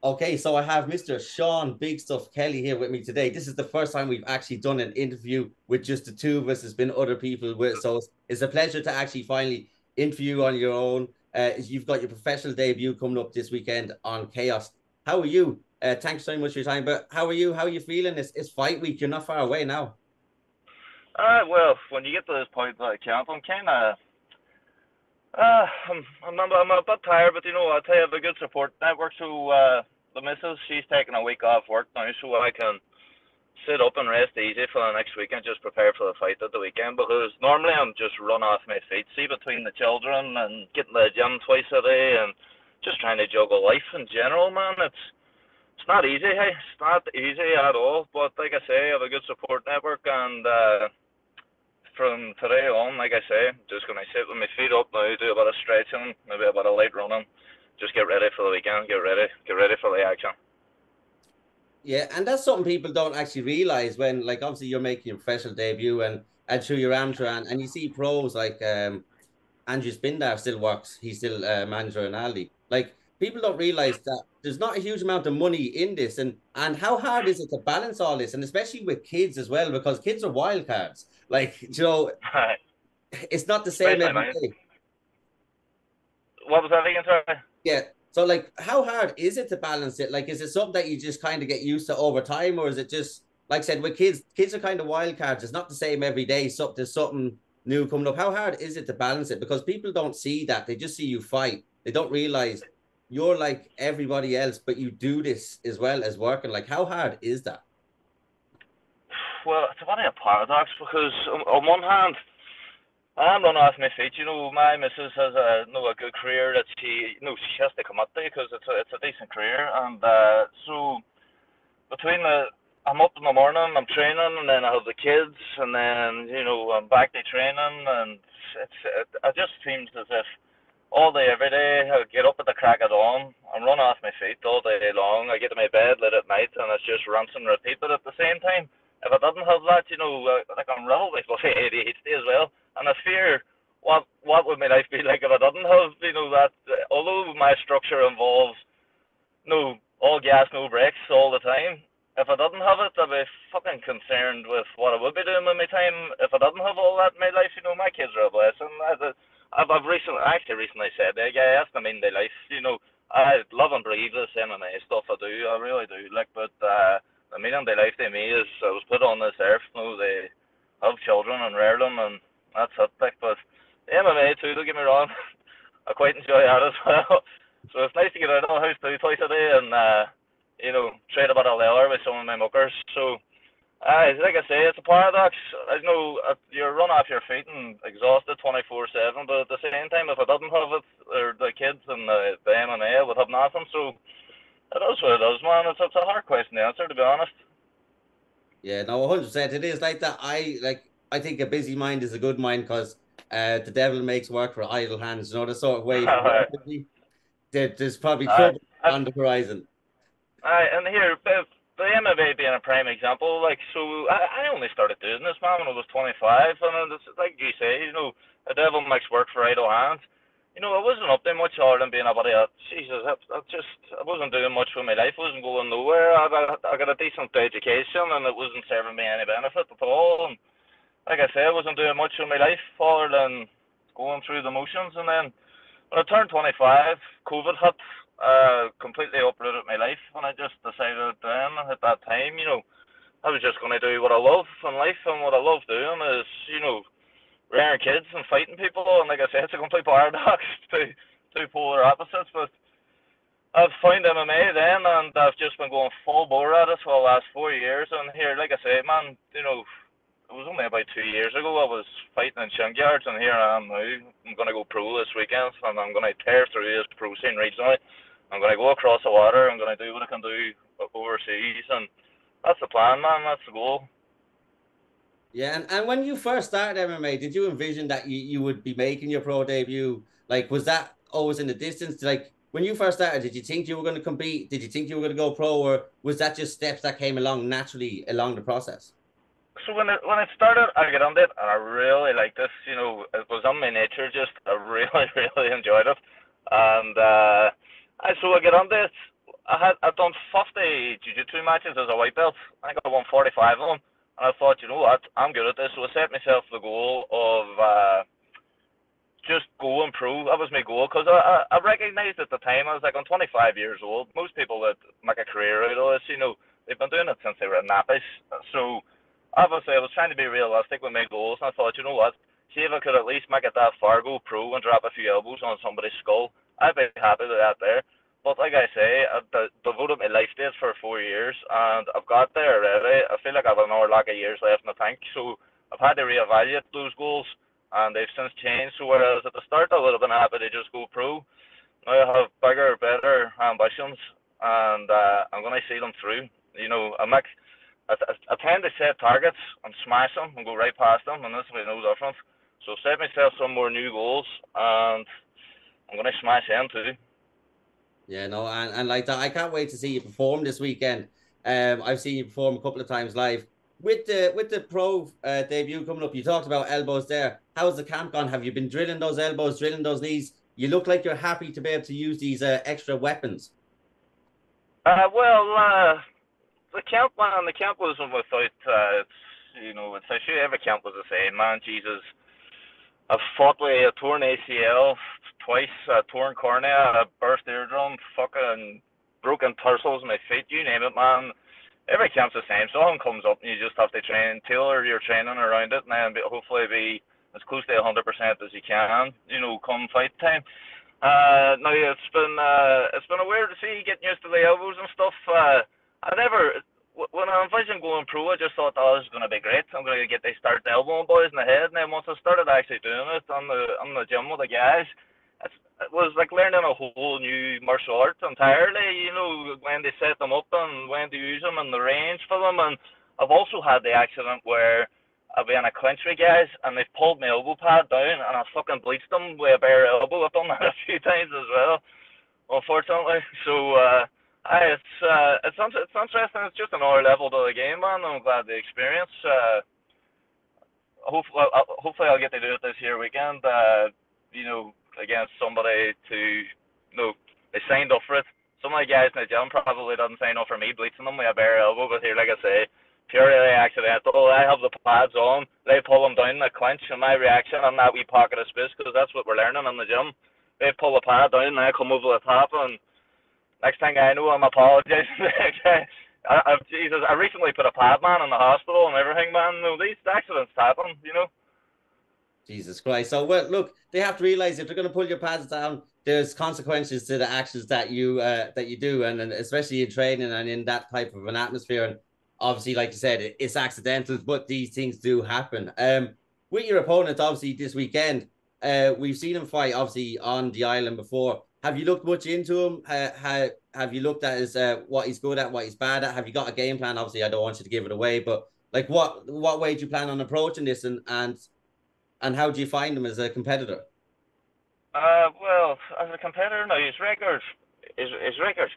Okay, so I have Mr. Sean Big Stuff Kelly here with me today. This is the first time we've actually done an interview with just the two of us. There's been other people with, so it's a pleasure to actually finally interview on your own. You've got your professional debut coming up this weekend on Chaos. How are you? Thanks so much for your time. But how are you? How are you feeling? It's fight week. You're not far away now. Well, when you get to this point, like camp, I'm kind of, I'm a bit tired, but I tell you, I have a good support network. So the missus, she's taking a week off work now, so I can sit up and rest easy for the next week and just prepare for the fight at the weekend. Because normally I'm just run off my feet, see, between the children and getting to the gym twice a day and just trying to juggle life in general, man. It's not easy, hey. It's not easy at all. But like I say, I have a good support network, and from today on, like I say, just gonna sit with my feet up now, do a bit of stretching, maybe a bit of light running, just get ready for the weekend, get ready for the action. Yeah, and that's something people don't actually realize when, like, obviously you're making your professional debut and through your amateur and you see pros like Andrew Spindar still works. He's still manager in Ali. Like people don't realize that there's not a huge amount of money in this, and how hard is it to balance all this, and especially with kids as well, because kids are wild cards. Like it's not the same Especially every mine. day. What was that again, sorry? Yeah. So like, how hard is it to balance it? Like, is it something that you just kind of get used to over time, or is it just like I said with kids? Kids are kind of wild cards. It's not the same every day. So there's something new coming up. How hard is it to balance it? Because people don't see that. They just see you fight. They don't realize you're like everybody else, but you do this as well as working. Like, how hard is that? Well, it's a bit of a paradox because on one hand, I'm running off my feet. My missus has a good career that she has to come up to because it's a decent career, and so between I'm up in the morning, I'm training, and then I have the kids, and then I'm back to training, and it just seems as if all day, every day, I get up at the crack of dawn, I'm running off my feet all day long. I get to my bed late at night, and it's just rinse and repeat. But at the same time, if I didn't have that, like I'm riddled with bloody ADHD as well, and I fear what would my life be like if I didn't have that. Although my structure involves no all gas, no brakes all the time. If I didn't have it, I'd be fucking concerned with what I would be doing with my time. If I didn't have all that in my life, my kids are a blessing. I've recently said, yeah, that's the mean day life. I love and breathe this MMA stuff. I do, I really do. Like, but the meaning day life to me is I was put on this earth. They have children and rear them, and that's it. Like, but the MMA too. Don't get me wrong. I quite enjoy that as well. So it's nice to get out of the house twice a day and trade a bit of leather with some of my muckers. So like I say, it's a paradox. I know you're run off your feet and exhausted 24/7, but at the same time, if I didn't have it or the kids and the MMA, I would have nothing. So it is what it is, man. It's a hard question to answer, to be honest. Yeah, no, 100%. It is like that. I think a busy mind is a good mind because the devil makes work for idle hands. You know, the sort of way. If you're busy, there's probably I, trouble I, on the horizon. and here, the MMA being a prime example, like, so I only started doing this, man, when I was 25, and it's, like you say, the devil makes work for idle hands. I wasn't up there much harder than being able to, Jesus, I wasn't doing much with my life, I wasn't going nowhere. I got a decent education, and it wasn't serving me any benefit at all, and like I say, I wasn't doing much with my life other than going through the motions, and then when I turned 25, COVID hit, completely uprooted my life, and I just decided then at that time, I was just going to do what I love in life, and what I love doing is, rearing kids and fighting people, and like I said, it's a complete paradox, two polar opposites, but I've found MMA then, and I've just been going full bore at it for the last 4 years, and here, like I say, man, it was only about 2 years ago I was fighting in shin guards, and here I am now. I'm going to go pro this weekend, and I'm going to tear through this pro scene regionally. I'm going to go across the water. I'm going to do what I can do overseas, and that's the plan, man. That's the goal. Yeah, and when you first started MMA, did you envision that you would be making your pro debut? Like, was that always in the distance? Like, when you first started, did you think you were going to compete? Did you think you were going to go pro, or was that just steps that came along naturally along the process? So when it started, I got on it, and I really liked this. It was on my nature. Just I really really enjoyed it, and I got on this. I'd done 50 jiu-jitsu matches as a white belt. I think I won 45 of them, and I thought, you know what, I'm good at this. So I set myself the goal of just go and prove. That was my goal, because I recognised at the time, I was like, I'm 25 years old. Most people that make a career out of this, you know, they've been doing it since they were nappies. So obviously I was trying to be realistic with my goals, and I thought, you know what, see if I could at least make it that far, go pro and drop a few elbows on somebody's skull, I'd be happy with that there. But like I say, I've devoted my life to it for 4 years, and I've got there already. I feel like I've another lack of years left in the tank, so I've had to reevaluate those goals, and they've since changed. So whereas at the start I would have been happy to just go pro, now I have bigger, better ambitions, and I'm going to see them through. You know, I tend to set targets and smash them and go right past them, and this will be no different. So set myself some more new goals, and I'm going to smash them too. Yeah, no, and like that, I can't wait to see you perform this weekend. I've seen you perform a couple of times live with the pro debut coming up. You talked about elbows there. How's the camp gone? Have you been drilling those elbows, drilling those knees? You look like you're happy to be able to use these extra weapons. Well, the camp, man, the camp wasn't without. You know, it's actually every camp was the same, man. Jesus, I've fought with a torn ACL twice, a torn cornea, a burst eardrum, fucking broken tarsals in my feet, you name it, man. Every camp's the same. Something comes up and you just have to tailor your training around it, and then hopefully be as close to 100% as you can, you know, come fight time. Now it's been a weird to see getting used to the elbows and stuff. I never when I envisioned going pro, I just thought, oh, this is going to be great. I'm going to get to start elbowing boys in the head, and then once I started actually doing it on the gym with the guys, it was like learning a whole new martial art entirely. You know, when they set them up and when to use them and the range for them. And I've also had the accident where I've been in a clinch with guys and they've pulled my elbow pad down and I fucking bleached them with a bare elbow. I've done that a few times as well, unfortunately. So it's interesting. It's just another level to the game, man. I'm glad the experience. Hopefully I'll get to do it this year weekend. You know, against somebody they signed up for it. Some of the guys in the gym probably didn't sign up for me bleaching them with a bare elbow, but here, like I say, purely accidental. I have the pads on, they pull them down in the clinch, and my reaction on that wee pocket of space, because that's what we're learning in the gym. They pull the pad down, and I come over the top, and next thing I know, I'm apologizing. Jesus, I recently put a pad man in the hospital and everything, man. No, these accidents happen, you know. Jesus Christ. So, well, look, they have to realize if they're going to pull your pads down, there's consequences to the actions that you do, and especially in training and in that type of an atmosphere. And obviously, like you said, it's accidental, but these things do happen. With your opponent, obviously, this weekend, we've seen him fight, obviously, on the island before. Have you looked much into him? Have you looked at his what he's good at, what he's bad at? Have you got a game plan? Obviously, I don't want you to give it away, but like, what way do you plan on approaching this, and how do you find him as a competitor? Well, as a competitor, no, his record's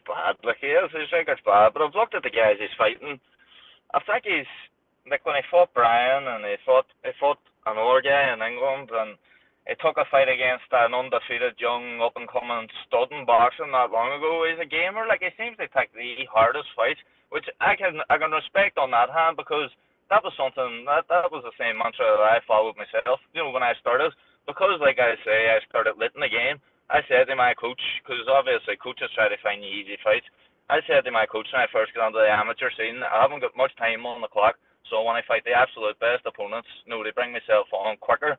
bad. Like his record's bad. But I've looked at the guys he's fighting. I think he's like when he fought Brian and he fought another guy in England, and he took a fight against an undefeated young up and coming stud in boxing not long ago. He's a gamer. Like he seems to take the hardest fights, which I can respect on that hand, because that was something that was the same mantra that I followed myself. You know, when I started. Because, like I say, I started lit in the game. I said to my coach, because obviously coaches try to find you easy fights. I said to my coach when I first got onto the amateur scene, I haven't got much time on the clock, so when I fight the absolute best opponents, to bring myself on quicker.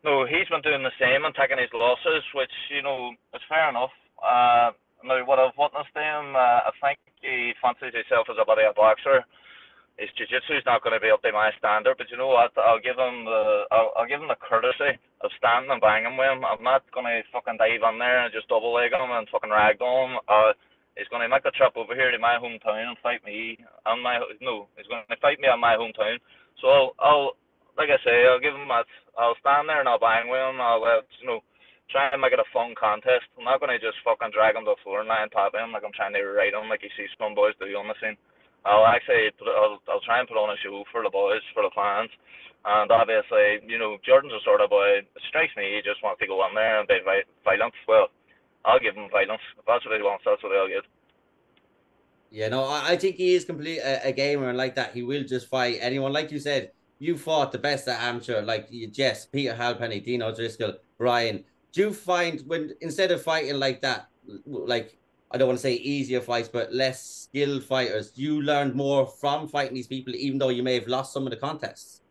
No, he's been doing the same and taking his losses, which, is fair enough. Now, what I've witnessed him, I think he fancies himself as a body of boxer. His jiu-jitsu is not going to be up to my standard, but you know what? I'll give him the courtesy of standing and banging with him. I'm not going to fucking dive in there and just double leg him and fucking ragdoll him. He's going to make the trip over here to my hometown and fight me he's going to fight me on my hometown. So I'll like I say, I'll stand there and I'll bang with him. I'll try and make it a fun contest. I'm not going to just fucking drag him to the floor and lie on top of him like I'm trying to ride him like you see some boys do on the scene. I'll try and put on a show for the boys, for the fans, and obviously, Jordan's a sort of boy. It strikes me he just wants to go in there and be violent. Well, I'll give him violence. If that's what he wants, that's what I'll get. Yeah, no, I think he is complete a gamer, and like that, he will just fight anyone. Like you said, you fought the best at amateur, like Jess, Peter Halpenny, Dino Driscoll, Brian. Do you find when instead of fighting like that, like I don't want to say easier fights, but less skilled fighters, you learned more from fighting these people, even though you may have lost some of the contests?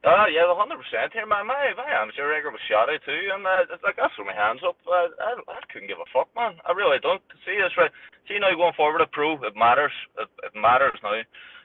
Yeah, 100% here. My amateur record was shoddy too, and it's like I threw my hands up. I couldn't give a fuck, man. I really don't. See, it's right. See now going forward at pro, it matters. It matters now.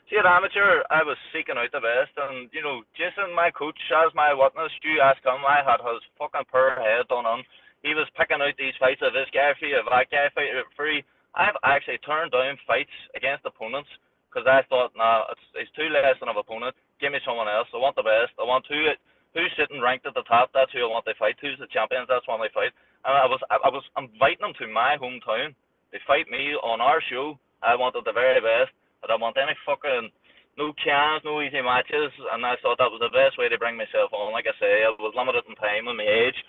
See at amateur, I was seeking out the best, and Jason, my coach, as my witness, you ask him, I had his fucking poor head done on. He was picking out these fights of this guy free, of that guy free. I've actually turned down fights against opponents because I thought, nah, it's too less than of opponent. Give me someone else. I want the best. I want who's sitting ranked at the top. That's who I want to fight. Who's the champions? That's one they fight. And I was inviting them to my hometown. They fight me on our show. I wanted the very best. I don't want any fucking no cans, no easy matches. And I thought that was the best way to bring myself on. Like I say, I was limited in time and my age.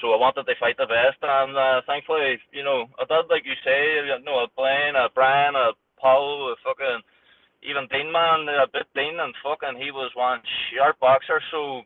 So I wanted to fight the best, and thankfully, I did, like you say, a Blaine, a Brian, a Paul, a fucking even Dean man, a bit Dean, and fucking he was one sharp boxer. So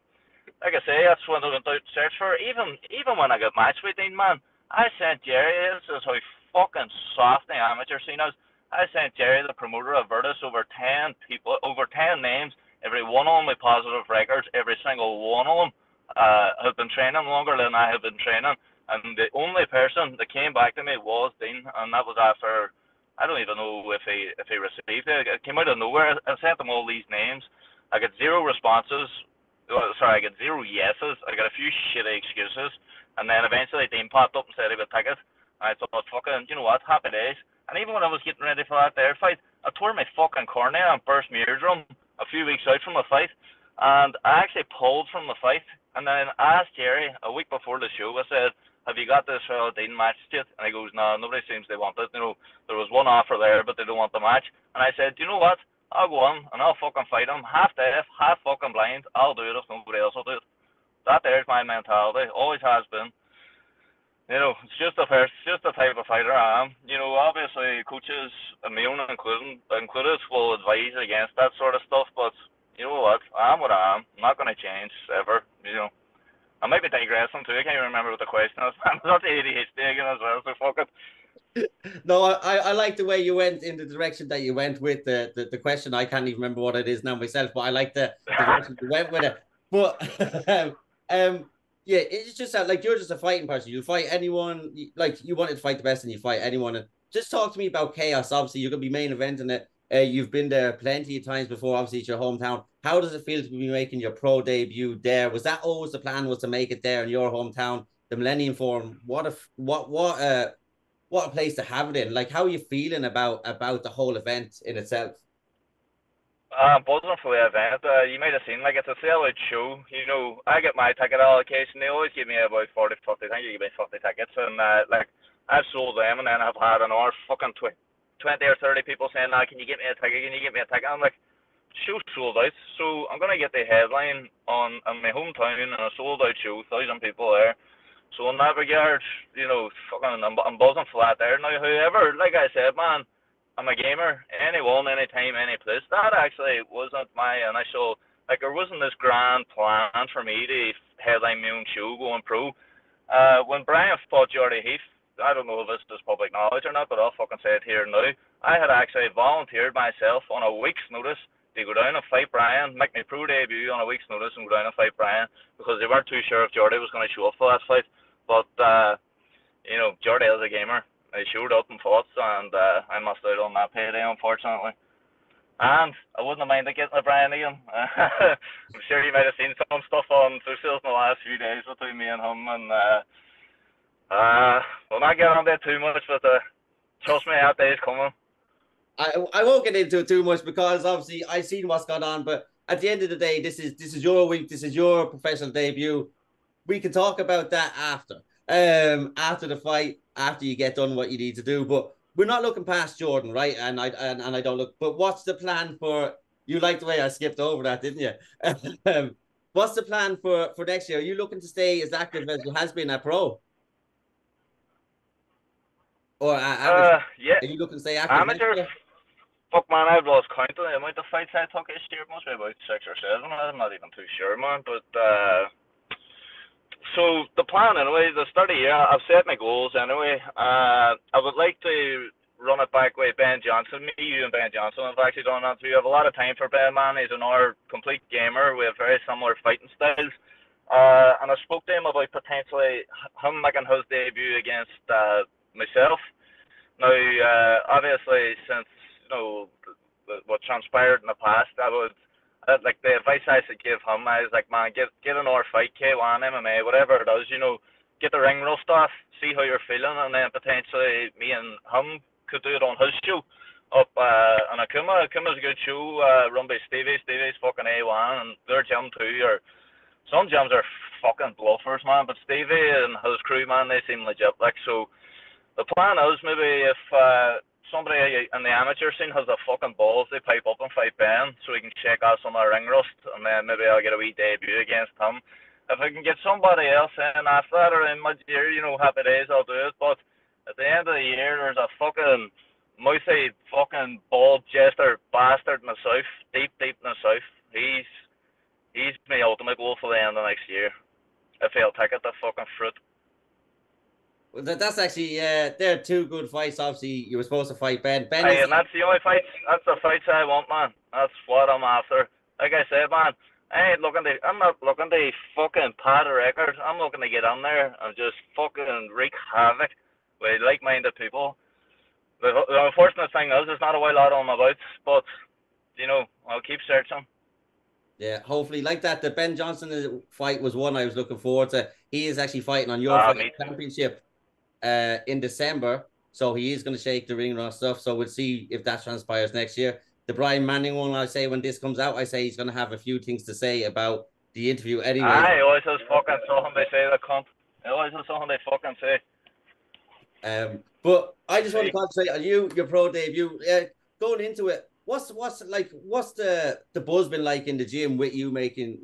like I say, that's what I went out to search for. Even when I got matched with Dean man, I sent Jerry. This is how fucking soft the amateur scene is. I sent Jerry, the promoter of Virtus, over 10 people, over 10 names. Every one of them with positive records. Every single one of them have been training longer than I have been training. And the only person that came back to me was Dean, and that was after I don't even know if he received it. It came out of nowhere. I sent him all these names. I got zero responses. Sorry, I got zero yeses. I got a few shitty excuses, and then eventually Dean popped up and said he would take it. And I thought, fucking, you know what? Happy days. And even when I was getting ready for that there fight, I tore my fucking cornea and burst my eardrum a few weeks out from the fight, and I actually pulled from the fight. And then I asked Jerry a week before the show. I said, "Have you got this Dean match yet?" And he goes, "No, nobody seems to want it. There was one offer there, but they don't want the match." And I said, "You know what? I'll go on and I'll fucking fight him, half deaf, half fucking blind. I'll do it if nobody else will do it." That there's my mentality. Always has been. It's just the type of fighter I am. Obviously coaches, and my own included, will advise against that sort of stuff. But you know what? I am what I am. I'm not going to change ever. I might be digressing too. I can't even remember what the question is. I'm not the ADHD again as well, so fuck it. No, I like the way you went in the direction that you went with the question. I can't even remember what it is now myself, but I like the direction you went with it. But yeah, it's just that like you're just a fighting person. You fight anyone, like you wanted to fight the best, and you fight anyone. And just talk to me about Chaos. Obviously, you're gonna be main eventing it. You've been there plenty of times before. Obviously, it's your hometown. How does it feel to be making your pro debut there? Was that always the plan? Was to make it there in your hometown, the Millennium Forum? What a place to have it in. Like, how are you feeling about the whole event in itself? I'm buzzing for the event. You might have seen, like, it's a sell-out show. I get my ticket allocation. They always give me about 40, 50. I think you give me 50 tickets. And, like, I've sold them, and then I've had another fucking 20 or 30 people saying, can you get me a ticket? Can you get me a ticket? I'm like, show sold out. So I'm going to get the headline on my hometown and a sold-out show, 1,000 people there. So in that regard, fucking, I'm buzzing for that there. Now, however, like I said, man, I'm a gamer. Anyone, anytime, any place. That actually wasn't my initial. Like, there wasn't this grand plan for me to headline my own show going pro. When Brian fought Jordy Heath, I don't know if this is public knowledge or not, but I'll fucking say it here now. I had actually volunteered myself on a week's notice to go down and fight Brian, make my pro debut on a week's notice and go down and fight Brian because they weren't too sure if Jordy was going to show up for that fight. But, Jordy is a gamer. He showed up and fought, and I missed out on that payday, unfortunately. And I wouldn't have minded getting a Brian again. I'm sure you might have seen some stuff on socials in the last few days between me and him, and we'll not get on there too much, but trust me, that day is coming. I won't get into it too much because obviously I've seen what's gone on, but at the end of the day, this is your week, this is your professional debut. We can talk about that after the fight, after you get done what you need to do. But we're not looking past Jordan, right? And I don't look. But what's the plan for? You like the way I skipped over that, didn't you? What's the plan for next year? Are you looking to stay as active as you has been at pro? Or Yeah, are you looking to stay active amateur. Fuck man, I've lost count of the amount of fights I took this year. Must be about 6 or 7. I'm not even too sure, man. But so the plan anyway, the start of the year, I've set my goals anyway. I would like to run it back with Ben Johnson. Me, you, and Ben Johnson have actually done that too. I have a lot of time for Ben, man. He's another complete gamer. We have very similar fighting styles. And I spoke to him about potentially him making his debut against myself. Now, obviously, since what transpired in the past, I would like the advice I should give him. I was like, man, get another fight, K1, MMA, whatever it is. Get the ring rust off, see how you're feeling, and then potentially me and him could do it on his show up on Akuma. Akuma's a good show, run by Stevie. Stevie's fucking A1, and their gym too. Or some gyms are fucking bluffers, man, but Stevie and his crew, man, they seem legit. Like so. The plan is maybe if somebody in the amateur scene has the fucking balls, they pipe up and fight Ben so he can shake off some of the ring rust, and then maybe I'll get a wee debut against him. If I can get somebody else in after that or in mid-year, happy days, I'll do it. But at the end of the year, there's a fucking mouthy fucking bald jester bastard in the south, deep in the south. He's my ultimate goal for the end of next year. If he'll take it, the fucking fruit. That's actually they're two good fights. Obviously, you were supposed to fight Ben. Hey, and that's the only fights. That's the fights I want, man. That's what I'm after. Like I said, man, I'm not looking to fucking pad a record. I'm looking to get on there and just fucking wreak havoc with like-minded people. The unfortunate thing is, there's not a lot of them about, but I'll keep searching. Yeah, hopefully, like that. The Ben Johnson fight was one I was looking forward to. He is actually fighting on your fight championship in December, so he is going to shake the ring rust stuff. So we'll see if that transpires next year. The Brian Manning one, I say when this comes out, I say he's going to have a few things to say about the interview anyway. He always has fucking something they say, the cunt. He always has something they fucking say. But I just want to concentrate on your pro debut. Going into it, what's the buzz been like in the gym with you making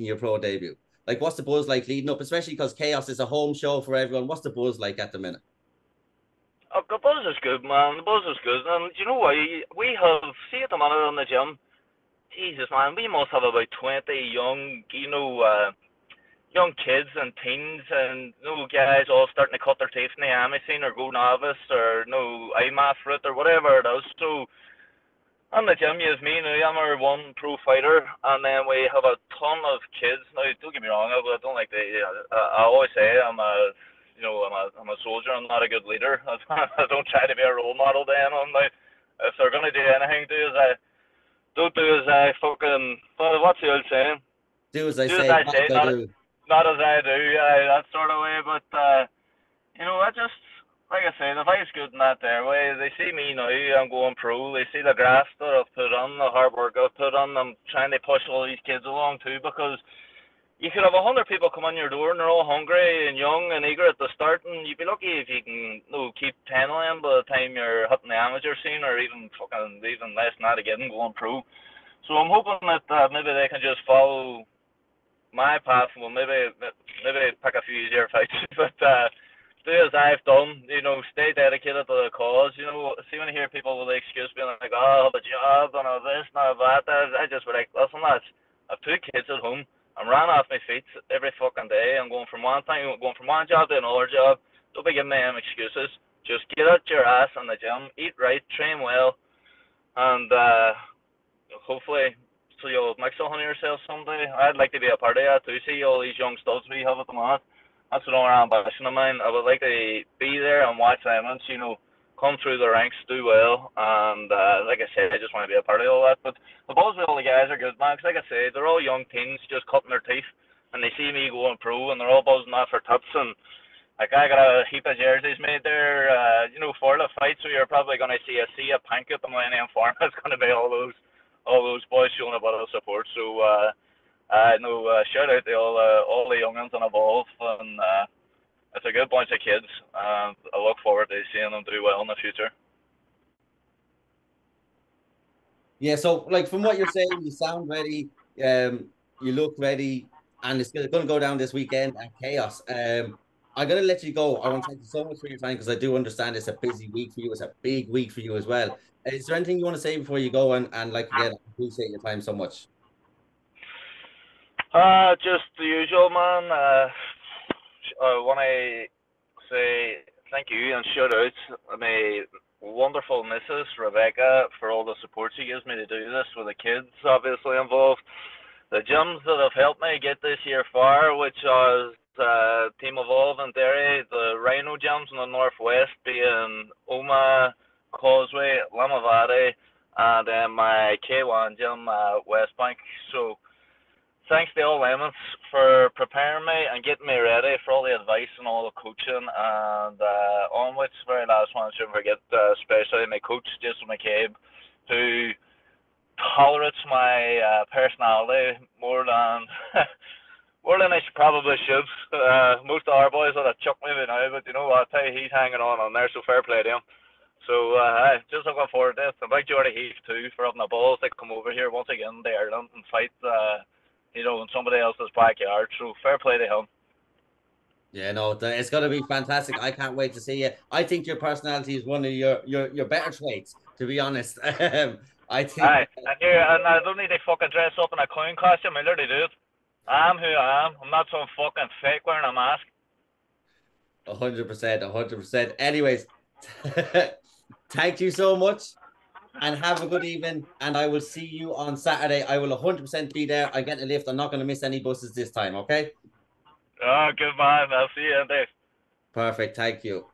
your pro debut? Like, what's the buzz like leading up, especially because Chaos is a home show for everyone? What's the buzz like at the minute? Oh, the buzz is good, man. The buzz is good. And you know what? We have, see at the minute in the gym, Jesus, man, we must have about 20 young, young kids and teens and guys all starting to cut their teeth in the AMI scene or go novice or IMAF route or whatever it is. So, in the gym, you have me now, I'm our one pro fighter, and then we have a ton of kids. Now, don't get me wrong, I don't like to, I always say I'm a soldier, I'm not a good leader. I don't try to be a role model to anyone. Now, if they're going to do anything, don't do as I fucking, what's the old saying? Do as I say, not as I do. Not as I do, that sort of way, but, I just, like I say, the fight's good in that there way. They see me now, I'm going pro. They see the graft that I've put on, the hard work I've put on. I'm trying to push all these kids along too, because you could have 100 people come on your door and they're all hungry and young and eager at the start, and you'd be lucky if you can keep 10 of them by the time you're hitting the amateur scene, or even less than that again, going pro. So I'm hoping that maybe they can just follow my path. Well, maybe pick a few easier fights, but do as I've done, stay dedicated to the cause. See, when I hear people with the excuse being like, oh, I have a job and I have this and I have that, I just be like, listen, lads, I have 2 kids at home. I'm running off my feet every fucking day. I'm going from one job to another job. Don't be giving me them excuses. Just get out your ass in the gym, eat right, train well, and hopefully so you'll make something of yourself someday. I'd like to be a part of that too. See all these young studs we have at the moment. That's another ambition of mine. I would like to be there and watch them, come through the ranks, do well, and like I said, I just want to be a part of all that. But the balls with all the guys are good, man, 'cause like I say, they're all young teens just cutting their teeth, and they see me going pro, and they're all buzzing off for tips, and like I got a heap of jerseys made there, for the fight, so you're probably going to see a pink at the Millennium Forum. It's going to be all those boys showing a bit of support, so shout out to all the youngins on Evolve, and it's a good bunch of kids, and I look forward to seeing them do well in the future. Yeah, so like from what you're saying, you sound ready, you look ready, and it's going to go down this weekend at Chaos. I'm gonna let you go. I want to thank you so much for your time because I do understand it's a busy week for you. It's a big week for you as well. Is there anything you want to say before you go? And like again, I appreciate your time so much. Just the usual, man. I want to say thank you and shout out to my wonderful missus, Rebecca, for all the support she gives me to do this with the kids obviously involved. The gyms that have helped me get this year far, which was Team Evolve in Derry, the Rhino gyms in the northwest being Oma, Causeway, Lamavady, and then my K1 gym, West Bank. So thanks to all elements for preparing me and getting me ready for all the advice and all the coaching. And on which very last one, I shouldn't forget, especially my coach, Jason McCabe, who tolerates my personality more than more than I probably should. Most of our boys would have chucked me by now, but you know what? I tell you, he's hanging on there, so fair play to him. So just looking forward to it. And big Jordy Heath too for having the balls to come over here once again to Ireland and fight. You know, in somebody else's backyard. So fair play to him. Yeah, no, it's gonna be fantastic. I can't wait to see you. I think your personality is one of your better traits, to be honest. I think. Aye, and I don't need to fucking dress up in a clown costume. I literally do it. I'm who I am. I'm not some fucking fake wearing a mask. 100%, 100%. Anyways, thank you so much and have a good evening. And I will see you on Saturday. I will 100% be there. I get a lift. I'm not going to miss any buses this time. Okay. Oh, good man. I'll see you, Andy. Perfect. Thank you.